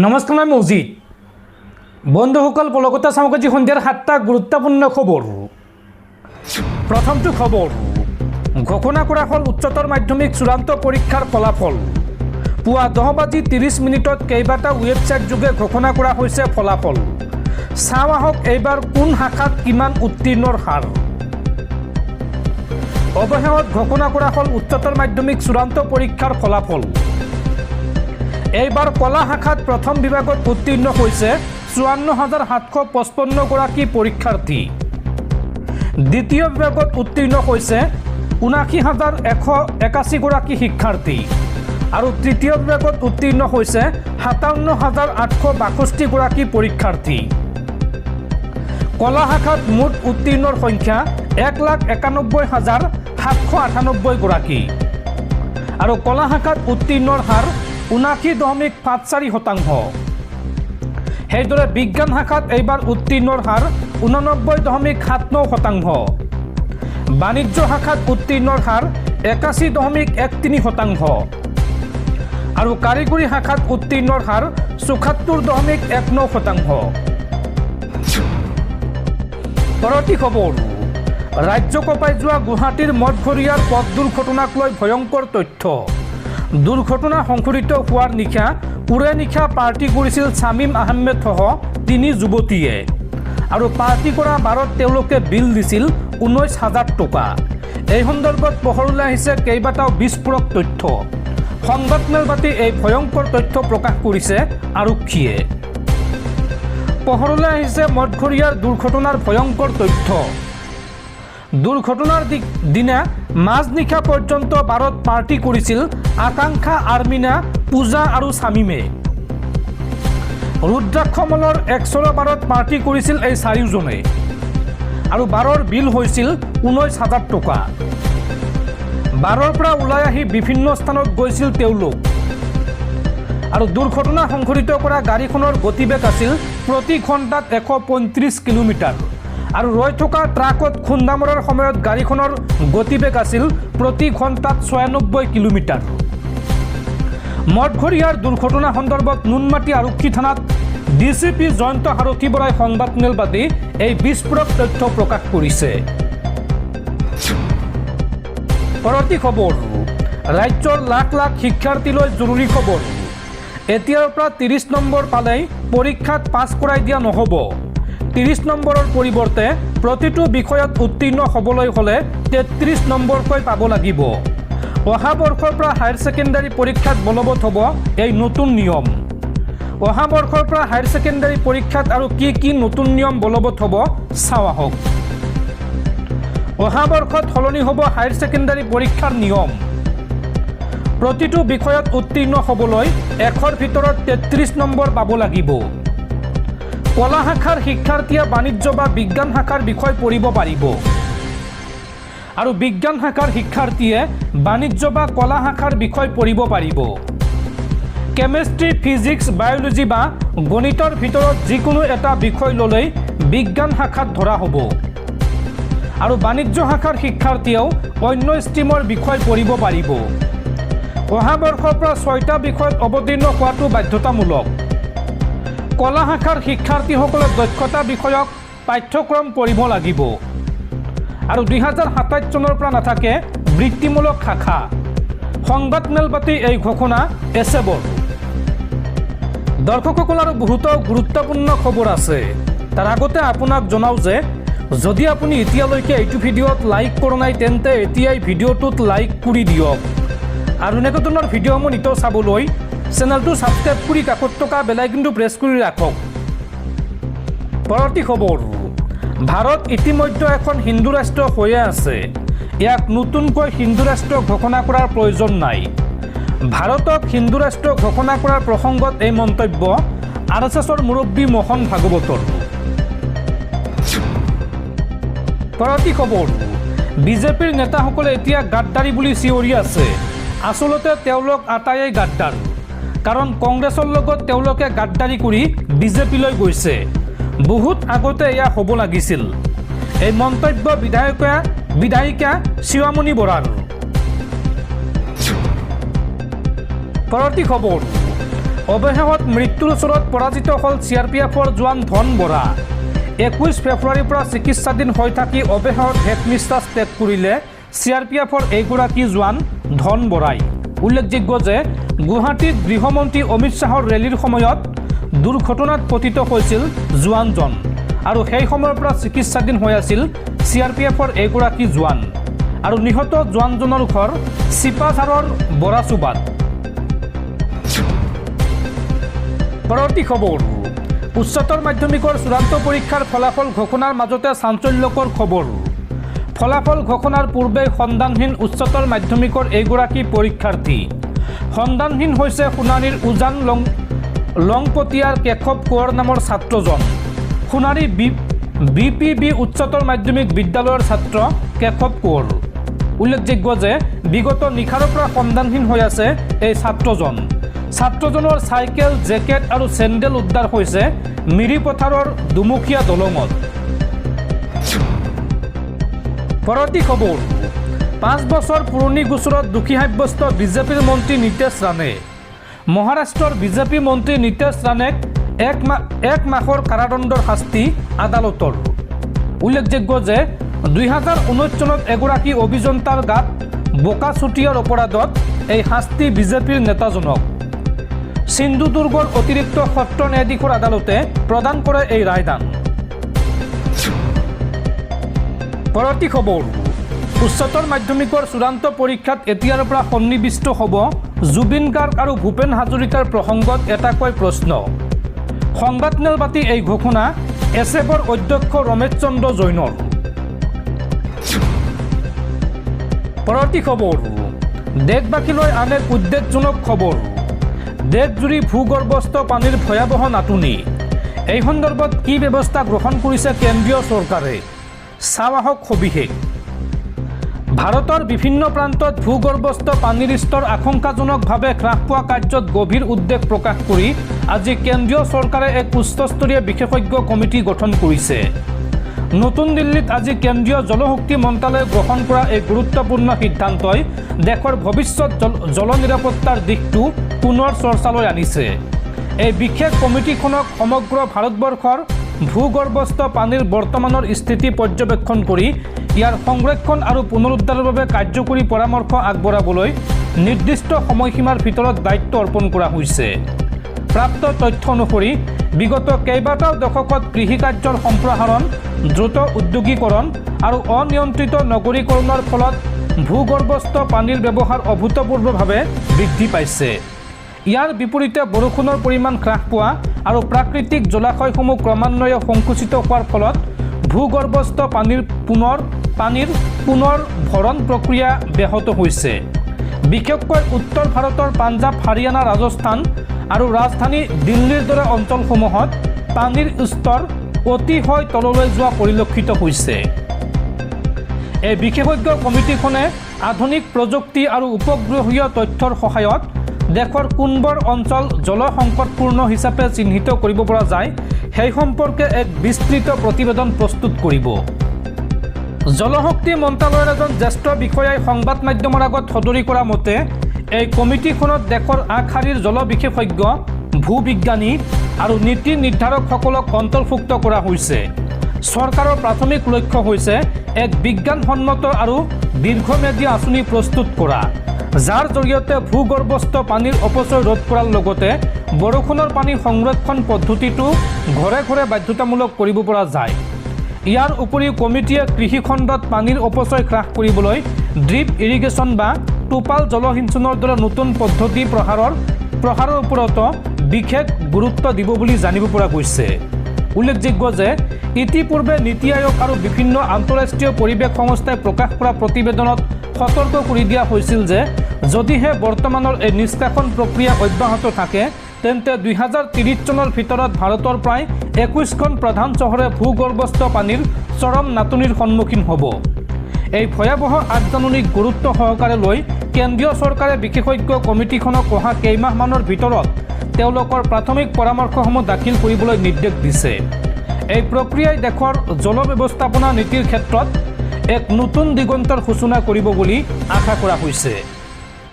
নমস্কাৰ, মই মজিদ। বন্ধুসকল, পলকতা চাওক আজি সন্ধিয়াৰ 7টা গুৰুত্বপূৰ্ণ খবৰ। প্ৰথমটো খবৰ, ঘোষণা কৰা হ'ল উচ্চতৰ মাধ্যমিক চূড়ান্ত পৰীক্ষাৰ ফলাফল। পুৱা 10:30 কেইবাটা ৱেবছাইট যোগে ঘোষণা কৰা হৈছে ফলাফল। চাওঁ আহক এইবাৰ কোন শাখাত কিমান উত্তীৰ্ণৰ হাৰ। অৱশেষত ঘোষণা কৰা হ'ল উচ্চতৰ মাধ্যমিক চূড়ান্ত পৰীক্ষাৰ ফলাফল। এইবাৰ কলা শাখাত প্ৰথম বিভাগত উত্তীৰ্ণ হৈছে 54,755 গৰাকী পৰীক্ষাৰ্থী। দ্বিতীয় বিভাগত উত্তীৰ্ণ হৈছে 79,181 গৰাকী শিক্ষাৰ্থী আৰু তৃতীয় বিভাগত উত্তীৰ্ণ হৈছে 57,862 গৰাকী পৰীক্ষাৰ্থী। কলা শাখাত মুঠ উত্তীৰ্ণৰ সংখ্যা 1,91,798 গৰাকী আৰু কলা শাখাত উত্তীৰ্ণৰ হাৰ 79.54%। সেইদৰে বিজ্ঞান শাখাত এইবাৰ উত্তীৰ্ণৰ হাৰ 89.79%। বাণিজ্য শাখাত উত্তীৰ্ণৰ হাৰ 81.13% আৰু কাৰিকৰী শাখাত উত্তীৰ্ণৰ হাৰ 74.19%। পৰৱৰ্তী খবৰ, ৰাজ্য কঁপাই যোৱা গুৱাহাটীৰ মঠঘৰীয়াৰ পথ দুৰ্ঘটনাক লৈ ভয়ংকৰ তথ্য। দুৰ্ঘটনা সংঘটিত হোৱাৰ নিশা উৰে নিশা পাৰ্টি কৰিছিল শামীম আহমেদসহ 3 যুৱতীয়ে আৰু পাৰ্টি কৰা বাৰত তেওঁলোকে বিল দিছিল 19,000 টকা। এই সন্দৰ্ভত পোহৰলৈ আহিছে কেইবাটাও বিস্ফোৰক তথ্য। সংবাদমেল পাতি এই ভয়ংকৰ তথ্য প্ৰকাশ কৰিছে আৰক্ষীয়ে। পোহৰলৈ আহিছে মঠঘৰীয়াৰ দুৰ্ঘটনাৰ ভয়ংকৰ তথ্য। দুৰ্ঘটনাৰ দিনা মাজনিশা পৰ্যন্ত বাৰত পাৰ্টি কৰিছিল আকাংক্ষা, আৰ্মিনা, পূজা আৰু শামীমে। ৰুদ্ৰাক্ষ মলৰ 100 বাৰত পাৰ্টি কৰিছিল এই 4জনে আৰু বাৰৰ বিল হৈছিল 19,000 টকা। বাৰৰ পৰা ওলাই আহি বিভিন্ন স্থানত গৈছিল তেওঁলোক আৰু দুৰ্ঘটনা সংঘটিত কৰা গাড়ীখনৰ গতিবেগ আছিল প্ৰতি ঘণ্টাত 135 কিলোমিটাৰ আৰু ৰৈ থকা ট্ৰাকত খুন্দা মৰাৰ সময়ত গাড়ীখনৰ গতিবেগ আছিল প্ৰতি ঘণ্টাত 96 কিলোমিটাৰ। মঠঘৰীয়াৰ দুৰ্ঘটনা সন্দৰ্ভত নুনমাটি আৰক্ষী থানাত DCP জয়ন্ত সাৰথী বৰাই সংবাদমেল পাতি এই বিস্ফোৰক তথ্য প্ৰকাশ কৰিছে। পৰৱৰ্তী খবৰ, ৰাজ্যৰ লাখ লাখ শিক্ষাৰ্থীলৈ জৰুৰী খবৰ। এতিয়াৰ পৰা 30 নম্বৰ পালেই পৰীক্ষাত পাছ কৰাই দিয়া নহ'ব। 30 নম্বৰৰ পৰিৱৰ্তে প্ৰতিটো বিষয়ত উত্তীৰ্ণ হ'বলৈ হ'লে 33 নম্বৰকৈ পাব লাগিব। অহা বৰ্ষৰ পৰা হায়াৰ ছেকেণ্ডাৰী পৰীক্ষাত বলবৎ হ'ব এই নতুন নিয়ম। অহা বৰ্ষৰ পৰা হায়াৰ ছেকেণ্ডাৰী পৰীক্ষাত আৰু কি নতুন নিয়ম বলবৎ হ'ব চাওঁ আহক। অহা বৰ্ষত সলনি হ'ব হায়াৰ ছেকেণ্ডাৰী পৰীক্ষাৰ নিয়ম। প্ৰতিটো বিষয়ত উত্তীৰ্ণ হ'বলৈ 100ৰ ভিতৰত 33 নম্বৰ পাব লাগিব। কলা শাখাৰ শিক্ষাৰ্থীয়ে বাণিজ্য বা বিজ্ঞান শাখাৰ বিষয় পঢ়িব পাৰিব আৰু বিজ্ঞান শাখাৰ শিক্ষাৰ্থীয়ে বাণিজ্য বা কলা শাখাৰ বিষয় পঢ়িব পাৰিব। কেমেষ্ট্ৰি, ফিজিক্স, বায়'লজি বা গণিতৰ ভিতৰত যিকোনো এটা বিষয় ল'লেই বিজ্ঞান শাখাত ধৰা হ'ব আৰু বাণিজ্য শাখাৰ শিক্ষাৰ্থীয়েও অন্য ষ্ট্ৰীমৰ বিষয় পঢ়িব পাৰিব। অহা বৰ্ষৰ পৰা 6টা বিষয়ত অৱতীৰ্ণ হোৱাটো বাধ্যতামূলক। কলা শাখাৰ শিক্ষাৰ্থীসকলে দক্ষতা বিষয়ক পাঠ্যক্ৰম পঢ়িব লাগিব আৰু 2027 চনৰ পৰা নাথাকে বৃত্তিমূলক শাখা। সংবাদমেল পাতি এই ঘোষণা এছেবৰ। দৰ্শকসকল, আৰু বহুতো গুৰুত্বপূৰ্ণ খবৰ আছে। তাৰ আগতে আপোনাক জনাওঁ যে যদি আপুনি এতিয়ালৈকে এইটো ভিডিঅ'ত লাইক কৰা নাই তেন্তে এতিয়াই ভিডিঅ'টোত লাইক কৰি দিয়ক আৰু এনেকুৱা ধৰণৰ ভিডিঅ'সমূহ নিতৌ চাবলৈ চেনেলটো ছাবস্ক্ৰাইব কৰি কাষত থকা বেল আইকনটো প্ৰেছ কৰি ৰাখক। পৰৱৰ্তী খবৰ, ভাৰত ইতিমধ্যে এখন হিন্দু ৰাষ্ট্ৰ হৈয়ে আছে। ইয়াক নতুনকৈ হিন্দু ৰাষ্ট্ৰ ঘোষণা কৰাৰ প্ৰয়োজন নাই। ভাৰতক হিন্দু ৰাষ্ট্ৰ ঘোষণা কৰাৰ প্ৰসংগত এই মন্তব্য RSSৰ মুৰব্বী মোহন ভাগৱতৰ। পৰৱৰ্তী খবৰ, বিজেপিৰ নেতাসকলে এতিয়া গাদ্দাৰী বুলি চিঞৰি আছে। আচলতে তেওঁলোক আটাইয়ে গাদ্দাৰ, কাৰণ কংগ্ৰেছৰ লগত তেওঁলোকে গাদ্দাৰী কৰি বিজেপিলৈ গৈছে। বহুত আগতে এয়া হ'ব লাগিছিল। এই মন্তব্য বিধায়িকা শিৱামণি বৰাৰ। পৰৱৰ্তী খবৰ, অৱশেষত মৃত্যুৰ ওচৰত পৰাজিত হ'ল CRPFৰ জোৱান ধন বৰা। 21 ফেব্ৰুৱাৰীৰ পৰা চিকিৎসাধীন হৈ থাকি অৱশেষত শেষ নিশ্বাস ত্যাগ কৰিলে CRPFৰ এইগৰাকী জোৱান ধন বৰাই। উল্লেখযোগ্য যে গুৱাহাটীত গৃহমন্ত্ৰী অমিত শ্বাহৰ ৰেলীৰ সময়ত দুৰ্ঘটনাত পতিত হৈছিল জোৱানজন আৰু সেই সময়ৰ পৰা চিকিৎসাধীন হৈ আছিল CRPFৰ এইগৰাকী জোৱান আৰু নিহত জোৱানজনৰ ঘৰ চিপাঝাৰৰ বৰাচুবাত। পৰৱৰ্তী খবৰ, উচ্চতৰ মাধ্যমিকৰ চূড়ান্ত পৰীক্ষাৰ ফলাফল ঘোষণাৰ মাজতে চাঞ্চল্যকৰ খবৰ। ফলাফল ঘোষণাৰ পূৰ্বে সন্ধানহীন উচ্চতৰ মাধ্যমিকৰ এইগৰাকী পৰীক্ষাৰ্থী। সন্ধানহীন হৈছে সোণাৰীৰ উজান লংপতিয়াৰ কেশৱ কোঁৱৰ নামৰ ছাত্ৰজন। সোণাৰী BPB উচ্চতৰ মাধ্যমিক বিদ্যালয়ৰ ছাত্ৰ কেশৱ কোঁৱৰ। উল্লেখযোগ্য যে বিগত নিশাৰৰ পৰা সন্ধানহীন হৈ আছে এই ছাত্ৰজন। ছাত্ৰজনৰ চাইকেল, জেকেট আৰু চেণ্ডেল উদ্ধাৰ হৈছে মিৰিপথাৰৰ দুমুখীয়া দলঙত। পৰৱৰ্তী খবৰ, 5 বছৰ পুৰণি গোচৰত দোষী সাব্যস্ত বিজেপিৰ মন্ত্ৰী নীতেশ ৰাণে। মহাৰাষ্ট্ৰৰ বিজেপি মন্ত্ৰী নীতেশ ৰাণেক এক মাহৰ কাৰাদণ্ডৰ শাস্তি আদালতৰ। উল্লেখযোগ্য যে 2019 চনত এগৰাকী অভিযন্তাৰ গাত বোকা ছটিওৱাৰ অপৰাধত এই শাস্তি বিজেপিৰ নেতাজনক সিন্ধুদুৰ্গৰ অতিৰিক্ত সত্ৰ ন্যায়াধীশৰ আদালতে প্ৰদান কৰে এই ৰায়দান। পৰৱৰ্তী খবৰ, উচ্চতৰ মাধ্যমিকৰ চূড়ান্ত পৰীক্ষাত এতিয়াৰ পৰা সন্নিৱিষ্ট হ'ব জুবিন গাৰ্গ আৰু ভূপেন হাজৰিকাৰ প্ৰসংগত এটাকৈ প্ৰশ্ন। সংবাদমেল পাতি এই ঘোষণা এছেবৰ অধ্যক্ষ ৰমেশ চন্দ্ৰ জৈনৰ। পৰৱৰ্তী খবৰ, দেশবাসীলৈ আন এক উদ্বেগজনক খবৰ। দেশজুৰি ভূগৰ্ভস্থ পানীৰ ভয়াৱহ নাটনি। এই সন্দৰ্ভত কি ব্যৱস্থা গ্ৰহণ কৰিছে কেন্দ্ৰীয় চৰকাৰে, চাওঁ আহক সবিশেষ। ভাৰতৰ বিভিন্ন প্ৰান্তত ভূগৰ্ভস্থ পানীৰ স্তৰ আশংকাজনকভাৱে হ্ৰাস পোৱা কাৰ্যত গভীৰ উদ্বেগ প্ৰকাশ কৰি আজি কেন্দ্ৰীয় চৰকাৰে এক উচ্চস্তৰীয় বিশেষজ্ঞ কমিটি গঠন কৰিছে। নতুন দিল্লীত আজি কেন্দ্ৰীয় জলশক্তি মন্ত্ৰালয়ে গ্ৰহণ কৰা এই গুৰুত্বপূৰ্ণ সিদ্ধান্তই দেশৰ ভৱিষ্যত জল নিৰাপত্তাৰ দিশটো পুনৰ চৰ্চালৈ আনিছে। এই বিশেষ কমিটিখনক সমগ্ৰ ভাৰতবৰ্ষৰ ভূগৰ্ভস্থ পানীৰ বৰ্তমানৰ স্থিতি পৰ্যবেক্ষণ কৰি ইয়াৰ সংৰক্ষণ আৰু পুনৰুদ্ধাৰৰ বাবে কাৰ্যকৰী পৰামৰ্শ আগবঢ়াবলৈ নিৰ্দিষ্ট সময়সীমাৰ ভিতৰত দায়িত্ব অৰ্পণ কৰা হৈছে। প্ৰাপ্ত তথ্য অনুসৰি বিগত কেইবাটাও দশকত কৃষিকাৰ্যৰ সম্প্ৰসাৰণ, দ্ৰুত উদ্যোগীকৰণ আৰু অনিয়ন্ত্ৰিত নগৰীকৰণৰ ফলত ভূগৰ্ভস্থ পানীৰ ব্যৱহাৰ অভূতপূৰ্বভাৱে বৃদ্ধি পাইছে। ইয়াৰ বিপৰীতে বৰষুণৰ পৰিমাণ হ্ৰাস পোৱা আৰু প্ৰাকৃতিক জলাশয়সমূহ ক্ৰমান্বয়ে সংকুচিত হোৱাৰ ফলত ভূগৰ্ভস্থ পানীৰ পুনৰ ভৰণ প্ৰক্ৰিয়া ব্যাহত হৈছে। বিশেষকৈ উত্তৰ ভাৰতৰ পাঞ্জাৱ, হাৰিয়ানা, ৰাজস্থান আৰু ৰাজধানী দিল্লীৰ দৰে অঞ্চলসমূহত পানীৰ স্তৰ অতিশয় তললৈ যোৱা পৰিলক্ষিত হৈছে। এই বিশেষজ্ঞ কমিটিখনে আধুনিক প্ৰযুক্তি আৰু উপগ্ৰহীয় তথ্যৰ সহায়ত দেশৰ কোনবোৰ অঞ্চল জলসংকটপূৰ্ণ হিচাপে চিহ্নিত কৰিব পৰা যায় সেই সম্পৰ্কে এক বিস্তৃত প্ৰতিবেদন প্ৰস্তুত কৰিব। জলশক্তি মন্ত্ৰালয়ৰ এজন জ্যেষ্ঠ বিষয়াই সংবাদ মাধ্যমৰ আগত সদৰি কৰা মতে এই কমিটিখনত দেশৰ আগশাৰীৰ জল বিশেষজ্ঞ, ভূবিজ্ঞানী আৰু নীতি নিৰ্ধাৰকসকলক অন্তৰ্ভুক্ত কৰা হৈছে। চৰকাৰৰ প্ৰাথমিক লক্ষ্য হৈছে এক বিজ্ঞানসন্মত আৰু দীৰ্ঘম্যাদী আঁচনি প্ৰস্তুত কৰা, যাৰ জৰিয়তে ভূগৰ্ভস্থ পানীৰ অপচয় ৰোধ কৰাৰ লগতে বৰষুণৰ পানী সংৰক্ষণ পদ্ধতিটো ঘৰে ঘৰে বাধ্যতামূলক কৰিব পৰা যায়। ইয়াৰ উপৰিও কমিটিয়ে কৃষিখণ্ডত পানীৰ অপচয় হ্ৰাস কৰিবলৈ ড্ৰিপ ইৰিগেশ্যন বা টোপাল জলসিঞ্চনৰ দৰে নতুন পদ্ধতি প্ৰসাৰৰ ওপৰতো বিশেষ গুৰুত্ব দিব বুলি জানিব পৰা গৈছে। উল্লেখযোগ্য যে ইতিপূৰ্বে নীতি আয়োগ আৰু বিভিন্ন আন্তঃৰাষ্ট্ৰীয় পৰিৱেশ সংস্থাই প্ৰকাশ কৰা প্ৰতিবেদনত সতৰ্ক কৰি দিয়া হৈছিল যে যদিহে বৰ্তমানৰ এই নিষ্কাশন প্ৰক্ৰিয়া অব্যাহত থাকে তেন্তে 2030 চনৰ ভিতৰত ভাৰতৰ প্ৰায় 21খন প্ৰধান চহৰে ভূগৰ্ভস্থ পানীৰ চৰম নাটনিৰ সন্মুখীন হ'ব। এই ভয়াৱহ আগজাননীক গুৰুত্ব সহকাৰে লৈ কেন্দ্ৰীয় চৰকাৰে বিশেষজ্ঞ কমিটিখনক অহা কেইমাহমানৰ ভিতৰত তেওঁলোকৰ প্ৰাথমিক পৰামৰ্শসমূহ দাখিল কৰিবলৈ নিৰ্দেশ দিছে। এই প্ৰক্ৰিয়াই দেশৰ জল ব্যৱস্থাপনা নীতিৰ ক্ষেত্ৰত এক নতুন দিগন্তৰ সূচনা কৰিব বুলি আশা কৰা হৈছে।